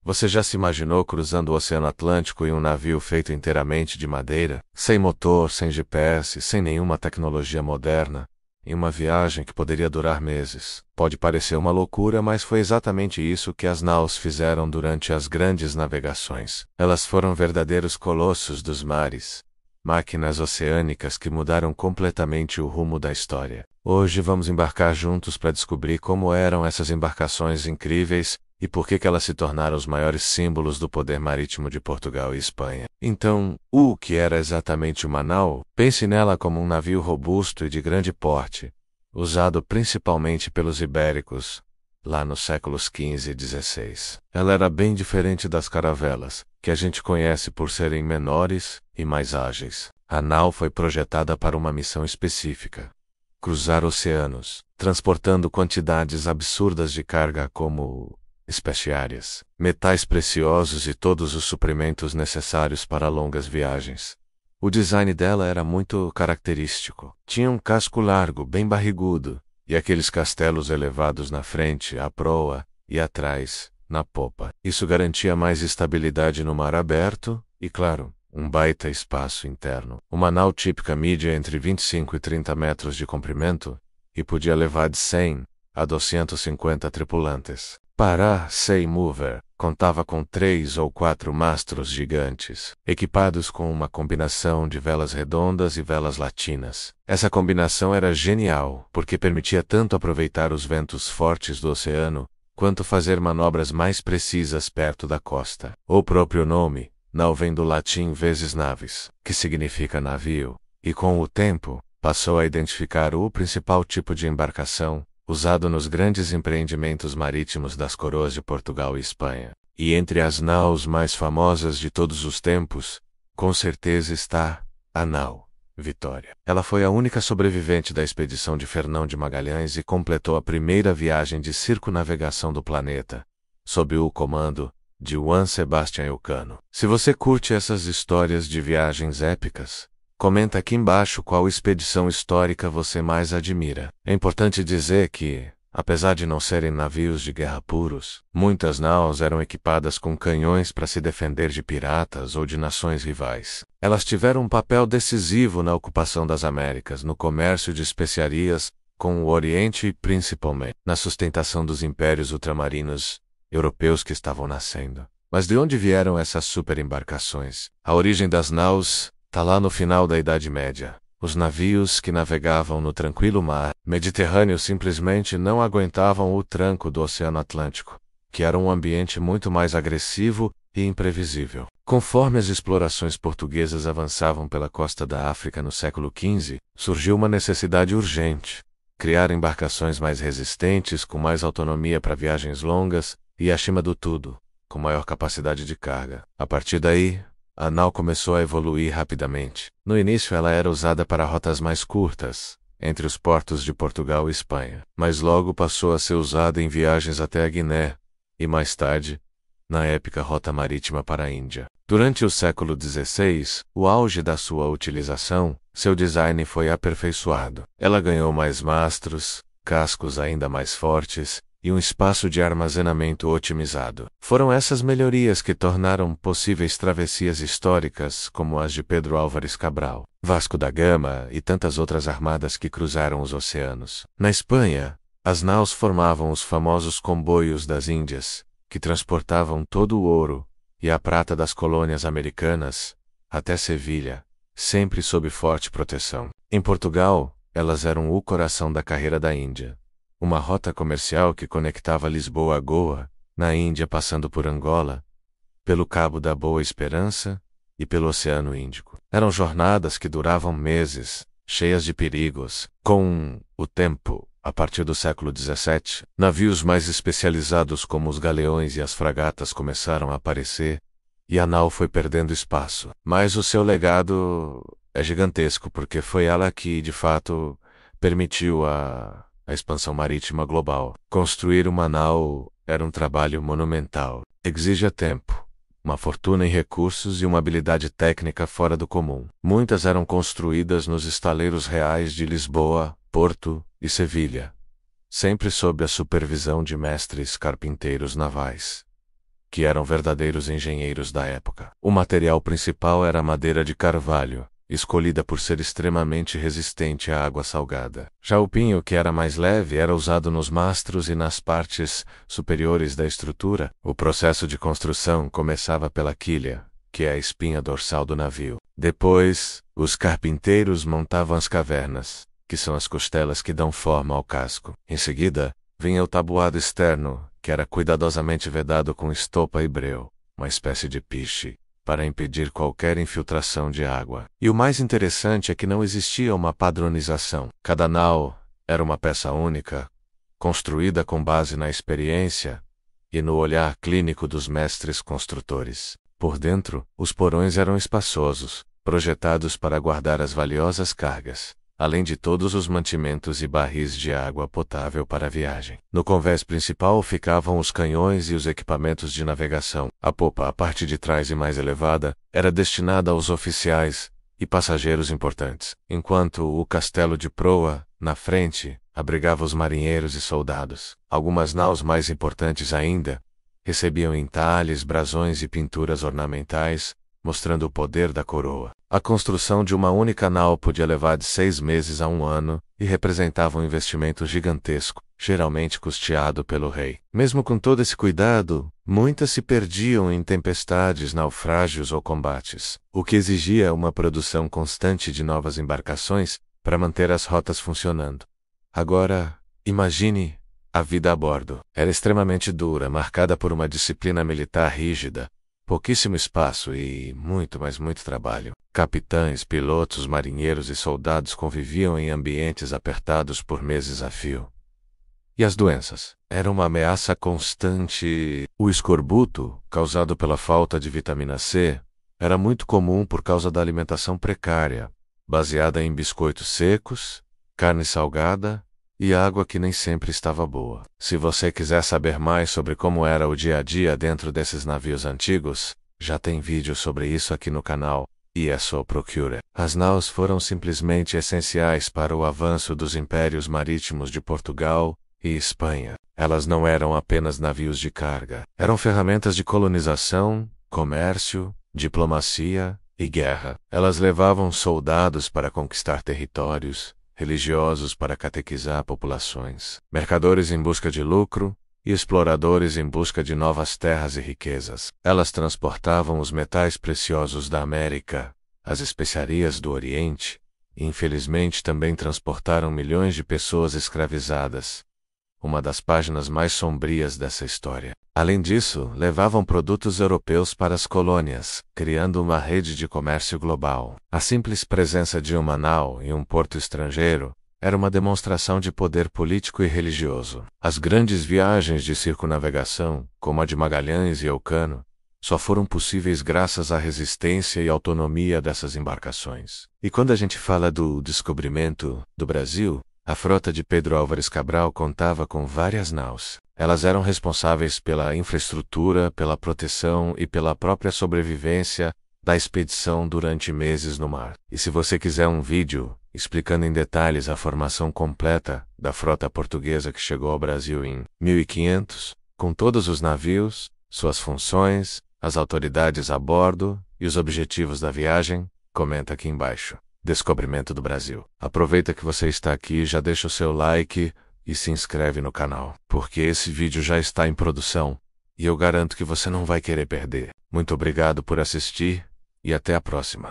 Você já se imaginou cruzando o Oceano Atlântico em um navio feito inteiramente de madeira, sem motor, sem GPS, sem nenhuma tecnologia moderna, em uma viagem que poderia durar meses? Pode parecer uma loucura, mas foi exatamente isso que as naus fizeram durante as grandes navegações. Elas foram verdadeiros colossos dos mares, máquinas oceânicas que mudaram completamente o rumo da história. Hoje vamos embarcar juntos para descobrir como eram essas embarcações incríveis e por que elas se tornaram os maiores símbolos do poder marítimo de Portugal e Espanha. Então, o que era exatamente uma nau? Pense nela como um navio robusto e de grande porte, usado principalmente pelos ibéricos, lá nos séculos XV e XVI. Ela era bem diferente das caravelas, que a gente conhece por serem menores e mais ágeis. A nau foi projetada para uma missão específica: cruzar oceanos, transportando quantidades absurdas de carga como especiarias, metais preciosos e todos os suprimentos necessários para longas viagens. O design dela era muito característico. Tinha um casco largo, bem barrigudo, e aqueles castelos elevados na frente, à proa, e atrás, na popa. Isso garantia mais estabilidade no mar aberto e, claro, um baita espaço interno. Uma nau típica media entre 25 e 30 metros de comprimento e podia levar de 100 a 250 tripulantes. Para Sea Mover contava com 3 ou 4 mastros gigantes, equipados com uma combinação de velas redondas e velas latinas. Essa combinação era genial, porque permitia tanto aproveitar os ventos fortes do oceano, quanto fazer manobras mais precisas perto da costa. O próprio nome, nau, vem do latim vezes navis, que significa navio, e com o tempo, passou a identificar o principal tipo de embarcação usado nos grandes empreendimentos marítimos das coroas de Portugal e Espanha. E entre as naus mais famosas de todos os tempos, com certeza está a nau Vitória. Ela foi a única sobrevivente da expedição de Fernão de Magalhães e completou a primeira viagem de circunnavegação do planeta, sob o comando de Juan Sebastián Elcano. Se você curte essas histórias de viagens épicas, comenta aqui embaixo qual expedição histórica você mais admira. É importante dizer que, apesar de não serem navios de guerra puros, muitas naus eram equipadas com canhões para se defender de piratas ou de nações rivais. Elas tiveram um papel decisivo na ocupação das Américas, no comércio de especiarias com o Oriente e principalmente na sustentação dos impérios ultramarinos europeus que estavam nascendo. Mas de onde vieram essas superembarcações? A origem das naus está lá no final da Idade Média. Os navios que navegavam no tranquilo mar Mediterrâneo simplesmente não aguentavam o tranco do Oceano Atlântico, que era um ambiente muito mais agressivo e imprevisível. Conforme as explorações portuguesas avançavam pela costa da África no século XV, surgiu uma necessidade urgente: criar embarcações mais resistentes, com mais autonomia para viagens longas e, acima do tudo, com maior capacidade de carga. A partir daí, a nau começou a evoluir rapidamente. No início ela era usada para rotas mais curtas, entre os portos de Portugal e Espanha, mas logo passou a ser usada em viagens até a Guiné, e mais tarde, na épica rota marítima para a Índia. Durante o século XVI, o auge da sua utilização, seu design foi aperfeiçoado. Ela ganhou mais mastros, cascos ainda mais fortes, e um espaço de armazenamento otimizado. Foram essas melhorias que tornaram possíveis travessias históricas como as de Pedro Álvares Cabral, Vasco da Gama e tantas outras armadas que cruzaram os oceanos. Na Espanha, as naus formavam os famosos comboios das Índias, que transportavam todo o ouro e a prata das colônias americanas até Sevilha, sempre sob forte proteção. Em Portugal, elas eram o coração da carreira da Índia, uma rota comercial que conectava Lisboa a Goa, na Índia, passando por Angola, pelo Cabo da Boa Esperança e pelo Oceano Índico. Eram jornadas que duravam meses, cheias de perigos. Com o tempo, a partir do século XVII, navios mais especializados como os galeões e as fragatas começaram a aparecer, e a nau foi perdendo espaço. Mas o seu legado é gigantesco, porque foi ela que, de fato, permitiu a expansão marítima global. Construir uma nau era um trabalho monumental. Exigia tempo, uma fortuna em recursos e uma habilidade técnica fora do comum. Muitas eram construídas nos estaleiros reais de Lisboa, Porto e Sevilha, sempre sob a supervisão de mestres carpinteiros navais. que eram verdadeiros engenheiros da época. O material principal era a madeira de carvalho, escolhida por ser extremamente resistente à água salgada. Já o pinho, que era mais leve, era usado nos mastros e nas partes superiores da estrutura. O processo de construção começava pela quilha, que é a espinha dorsal do navio. Depois, os carpinteiros montavam as cavernas, que são as costelas que dão forma ao casco. Em seguida, vinha o tabuado externo, que era cuidadosamente vedado com estopa e breu, uma espécie de piche, para impedir qualquer infiltração de água. E o mais interessante é que não existia uma padronização. Cada nau era uma peça única, construída com base na experiência e no olhar clínico dos mestres construtores. Por dentro, os porões eram espaçosos, projetados para guardar as valiosas cargas, além de todos os mantimentos e barris de água potável para a viagem. No convés principal ficavam os canhões e os equipamentos de navegação. A popa, a parte de trás e mais elevada, era destinada aos oficiais e passageiros importantes, enquanto o castelo de proa, na frente, abrigava os marinheiros e soldados. Algumas naus mais importantes ainda recebiam entalhes, brasões e pinturas ornamentais, mostrando o poder da coroa. A construção de uma única nau podia levar de 6 meses a 1 ano e representava um investimento gigantesco, geralmente custeado pelo rei. Mesmo com todo esse cuidado, muitas se perdiam em tempestades, naufrágios ou combates, o que exigia uma produção constante de novas embarcações para manter as rotas funcionando. Agora, imagine a vida a bordo. Era extremamente dura, marcada por uma disciplina militar rígida, pouquíssimo espaço e muito, mas muito trabalho. Capitães, pilotos, marinheiros e soldados conviviam em ambientes apertados por meses a fio. E as doenças? Era uma ameaça constante. O escorbuto, causado pela falta de vitamina C, era muito comum por causa da alimentação precária, baseada em biscoitos secos, carne salgada e água que nem sempre estava boa. Se você quiser saber mais sobre como era o dia a dia dentro desses navios antigos, já tem vídeo sobre isso aqui no canal, e é só procura. As naus foram simplesmente essenciais para o avanço dos impérios marítimos de Portugal e Espanha. Elas não eram apenas navios de carga, eram ferramentas de colonização, comércio, diplomacia e guerra. Elas levavam soldados para conquistar territórios, religiosos para catequizar populações, mercadores em busca de lucro e exploradores em busca de novas terras e riquezas. Elas transportavam os metais preciosos da América, as especiarias do Oriente, e infelizmente também transportaram milhões de pessoas escravizadas, uma das páginas mais sombrias dessa história. Além disso, levavam produtos europeus para as colônias, criando uma rede de comércio global. A simples presença de uma nau em um porto estrangeiro era uma demonstração de poder político e religioso. As grandes viagens de circunnavegação, como a de Magalhães e Elcano, só foram possíveis graças à resistência e autonomia dessas embarcações. E quando a gente fala do descobrimento do Brasil, a frota de Pedro Álvares Cabral contava com várias naus. Elas eram responsáveis pela infraestrutura, pela proteção e pela própria sobrevivência da expedição durante meses no mar. E se você quiser um vídeo explicando em detalhes a formação completa da frota portuguesa que chegou ao Brasil em 1500, com todos os navios, suas funções, as autoridades a bordo e os objetivos da viagem, comenta aqui embaixo. Descobrimento do Brasil. Aproveita que você está aqui e já deixa o seu like e se inscreve no canal, porque esse vídeo já está em produção e eu garanto que você não vai querer perder. Muito obrigado por assistir e até a próxima.